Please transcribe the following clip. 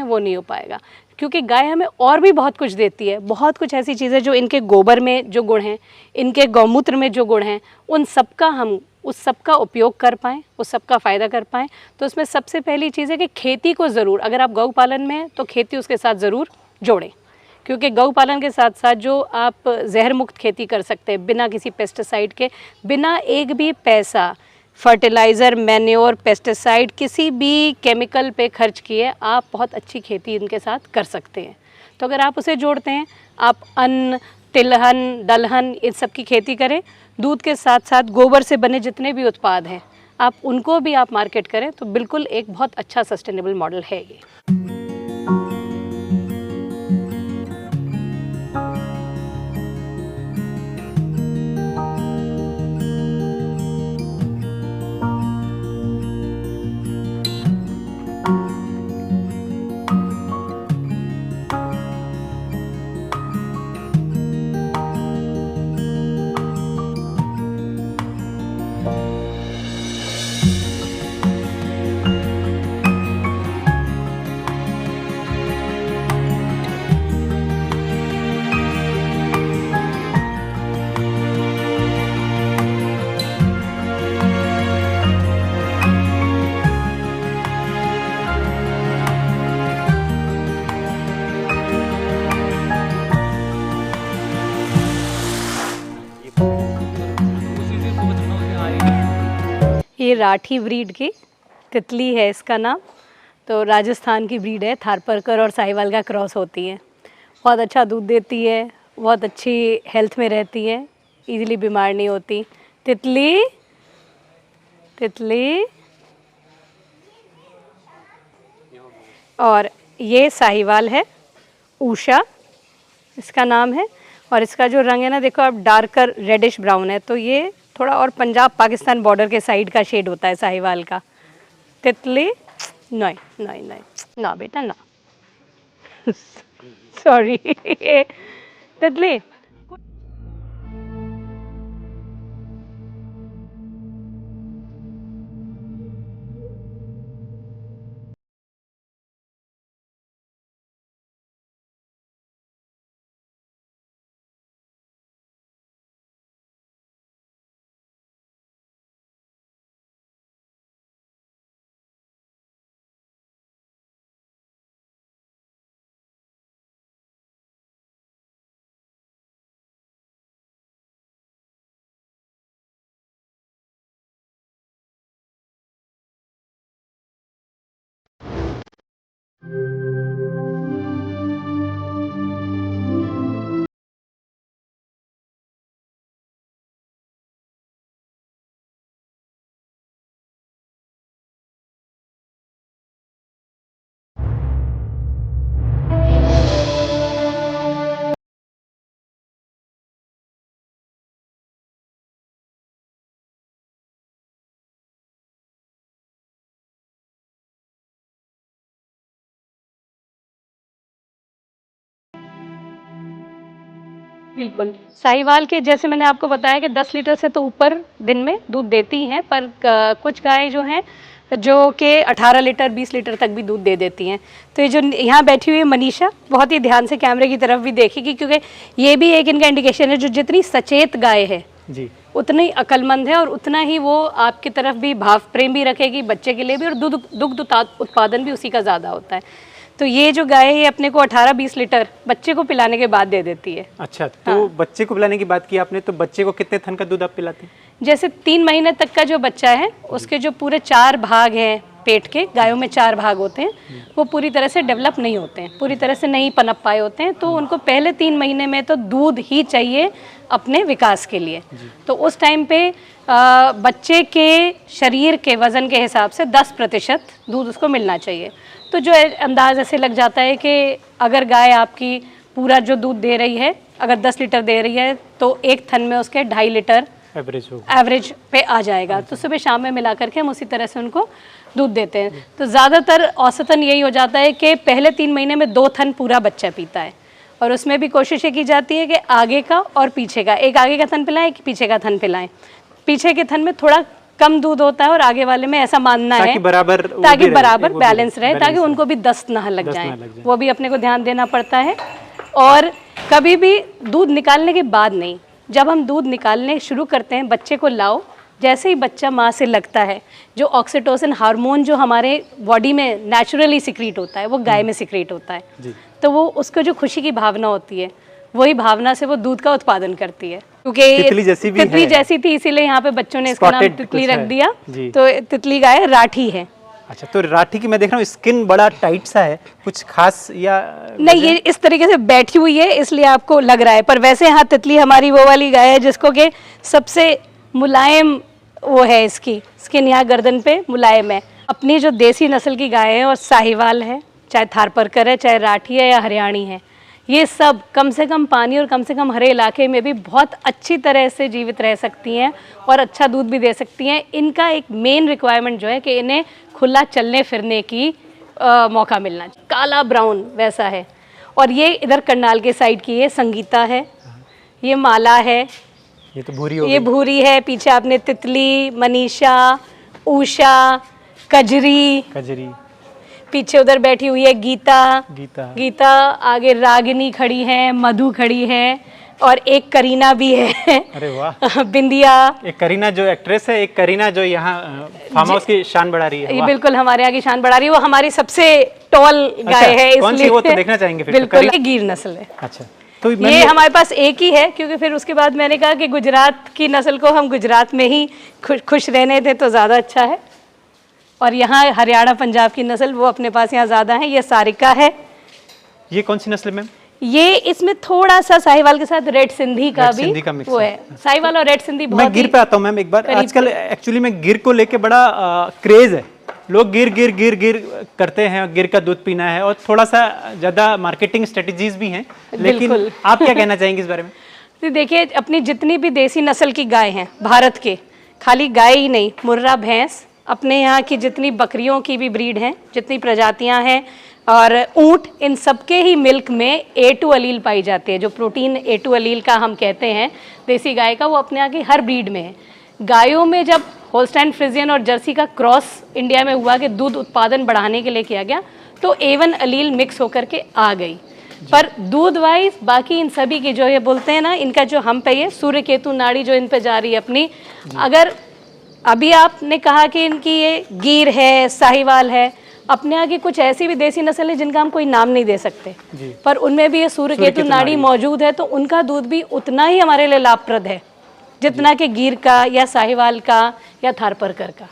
वो नहीं हो पाएगा, क्योंकि गाय हमें और भी बहुत कुछ देती है। बहुत कुछ ऐसी चीज़ें जो इनके गोबर में जो गुण हैं, इनके गौमूत्र में जो गुण हैं, उन सब का हम उस सब का उपयोग कर पाएँ, उस सब का फ़ायदा कर पाएँ। तो उसमें सबसे पहली चीज़ है कि खेती को ज़रूर, अगर आप गौ पालन में हैं तो खेती उसके साथ ज़रूर जोड़ें, क्योंकि गौ पालन के साथ साथ जो आप जहर मुक्त खेती कर सकते हैं बिना किसी पेस्टिसाइड के, बिना एक भी पैसा फर्टिलाइज़र, मैन्योर, पेस्टिसाइड, किसी भी केमिकल पे खर्च किए आप बहुत अच्छी खेती इनके साथ कर सकते हैं। तो अगर आप उसे जोड़ते हैं, आप अन्न, तिलहन, दलहन, इन सब की खेती करें, दूध के साथ साथ गोबर से बने जितने भी उत्पाद हैं आप उनको भी आप मार्केट करें, तो बिल्कुल एक बहुत अच्छा सस्टेनेबल मॉडल है ये। ये राठी ब्रीड की तितली है इसका नाम, तो राजस्थान की ब्रीड है, थारपारकर और साहिवाल का क्रॉस होती है। बहुत अच्छा दूध देती है, बहुत अच्छी हेल्थ में रहती है, इजीली बीमार नहीं होती। तितली तितली। और ये साहिवाल है, उषा इसका नाम है, और इसका जो रंग है ना, देखो आप, डार्कर रेडिश ब्राउन है, तो ये थोड़ा और पंजाब पाकिस्तान बॉर्डर के साइड का शेड होता है साहिवाल का। तितली नहीं नहीं नहीं ना बेटा ना सॉरी तितली। बिल्कुल, साहिवाल के जैसे मैंने आपको बताया कि 10 लीटर से तो ऊपर दिन में दूध देती हैं, पर कुछ गायें जो हैं जो कि 18 लीटर 20 लीटर तक भी दूध दे देती हैं। तो ये जो यहाँ बैठी हुई है मनीषा, बहुत ही ध्यान से कैमरे की तरफ भी देखेगी, क्योंकि ये भी एक इनका इंडिकेशन है, जो जितनी सचेत गाय है जी उतनी अक्लमंद है, और उतना ही वो आपकी तरफ भी भाव प्रेम भी रखेगी बच्चे के लिए भी, और दुग्ध उत्पादन भी उसी का ज़्यादा होता है। तो ये जो गाय है ये अपने को 18-20 लीटर बच्चे को पिलाने के बाद दे देती है। अच्छा, तो हाँ। बच्चे को पिलाने की बात की आपने, तो बच्चे को कितने थन का दूध आप पिलाते हैं? जैसे 3 महीने तक का जो बच्चा है उसके जो पूरे 4 भाग हैं पेट के, गायों में 4 भाग होते हैं, वो पूरी तरह से डेवलप नहीं होते हैं, पूरी तरह से नहीं पनप पाए होते हैं, तो उनको पहले 3 महीने में तो दूध ही चाहिए अपने विकास के लिए। तो उस टाइम पे बच्चे के शरीर के वज़न के हिसाब से 10% दूध उसको मिलना चाहिए। तो जो अंदाज ऐसे लग जाता है कि अगर गाय आपकी पूरा जो दूध दे रही है, अगर 10 लीटर दे रही है, तो एक थन में उसके 2.5 लीटर एवरेज पे आ जाएगा। तो सुबह शाम में मिला करके हम उसी तरह से उनको दूध देते हैं। तो ज़्यादातर औसतन यही हो जाता है कि पहले 3 महीने में 2 थन पूरा बच्चा पीता है, और उसमें भी कोशिश ये की जाती है कि आगे का और पीछे का, एक आगे का थन पिलाएं, एक पीछे का थन पिलाएं। पीछे के थन में थोड़ा कम दूध होता है और आगे वाले में ऐसा मानना है ताकि बराबर ताकि बराबर बैलेंस रहे, ताकि उनको भी दस्त ना लग जाए, वो भी अपने को ध्यान देना पड़ता है। और कभी भी दूध निकालने के बाद नहीं, जब हम दूध निकालने शुरू करते हैं बच्चे को लाओ, जैसे ही बच्चा माँ से लगता है, जो ऑक्सीटोसिन हार्मोन जो हमारे बॉडी में नेचुरली सिक्रीट होता है वो गाय में सिक्रीट होता है, तो वो उसको जो खुशी की भावना होती है वही भावना से वो दूध का उत्पादन करती है। क्योंकि तितली जैसी थी इसीलिए यहाँ पे बच्चों ने इसका नाम तितली रख दिया, तो तितली गाय राठी है। अच्छा, तो राठी की मैं देख रहा हूँ स्किन बड़ा टाइट सा है, कुछ खास या नहीं, ये इस तरीके से बैठी हुई है इसलिए आपको लग रहा है, पर वैसे हाँ तितली हमारी वो वाली गाय है जिसको कि सबसे मुलायम वो है, इसकी स्किन यहाँ गर्दन पे मुलायम है। अपनी जो देसी नस्ल की गाय है और साहिवाल है, चाहे थारपारकर है, चाहे राठी है या हरियाणी है, ये सब कम से कम पानी और कम से कम हरे इलाके में भी बहुत अच्छी तरह से जीवित रह सकती हैं और अच्छा दूध भी दे सकती हैं। इनका एक मेन रिक्वायरमेंट जो है कि इन्हें खुला चलने फिरने की मौका मिलना चाहिए। काला ब्राउन वैसा है। और ये इधर करनाल के साइड की है, संगीता है, ये माला है, ये तो भूरी हो ये गई। भूरी है, पीछे आपने तितली, मनीषा, उषा, कजरी, पीछे उधर बैठी हुई है गीता, आगे रागिनी खड़ी है, मधु खड़ी है और एक करीना भी है। अरे वाह। बिंदिया, एक करीना जो एक्ट्रेस है, एक करीना जो यहाँ फार्म हाउस की शान बढ़ा रही है। ये बिल्कुल हमारे यहाँ की शान बढ़ा रही है, वो हमारी सबसे टॉल गाय है, इसलिए वो तो देखना चाहेंगे फिर। बिल्कुल, ये गिर नस्ल है। अच्छा, तो ये हमारे पास एक ही है, क्योंकि फिर उसके बाद मैंने कहा कि गुजरात की नस्ल को हम गुजरात में ही खुश रहने दें तो ज़्यादा अच्छा है, और यहाँ हरियाणा पंजाब की नस्ल वो अपने पास यहाँ ज़्यादा है। ये सारिका है। ये कौन सी नस्ल मैम? ये इसमें थोड़ा सा साहिवाल के साथ रेड सिंधी का भी वो है। साहिवाल और रेड सिंधी बहुत। मैं गिर पे आता हूँ मैम एक बार। आजकल एक्चुअली में गिर को लेके बड़ा क्रेज है, लोग गिर करते हैं, गिर का दूध पीना है, और थोड़ा सा ज़्यादा मार्केटिंग स्ट्रेटजीज भी हैं, लेकिन आप क्या कहना चाहेंगे इस बारे में? देखिए, अपनी जितनी भी देसी नस्ल की गाय हैं भारत के, खाली गाय ही नहीं, मुर्रा भैंस, अपने यहाँ की जितनी बकरियों की भी ब्रीड हैं, जितनी प्रजातियाँ हैं, और ऊँट, इन सबके ही मिल्क में A2 अलील पाई जाती है, जो प्रोटीन A2 अलील का हम कहते हैं देसी गाय का, वो अपने यहाँ की हर ब्रीड में है। गायों में जब होल्स्टाइन फ्रिजियन और जर्सी का क्रॉस इंडिया में हुआ कि दूध उत्पादन बढ़ाने के लिए किया गया, तो A1 अलील मिक्स होकर के आ गई। पर दूध वाइज बाकी इन सभी की जो ये बोलते हैं ना, इनका जो हम पे ये सूर्य केतु नाड़ी जो इन पे जा रही है अपनी, अगर अभी आपने कहा कि इनकी ये गिर है, साहिवाल है, अपने यहाँ की कुछ ऐसी भी देसी नस्ल है जिनका हम कोई नाम नहीं दे सकते, पर उनमें भी ये सूर्य केतु नाड़ी मौजूद है, तो उनका दूध भी उतना ही हमारे लिए लाभप्रद है जितना कि गिर का या साहिवाल का या थारपारकर का।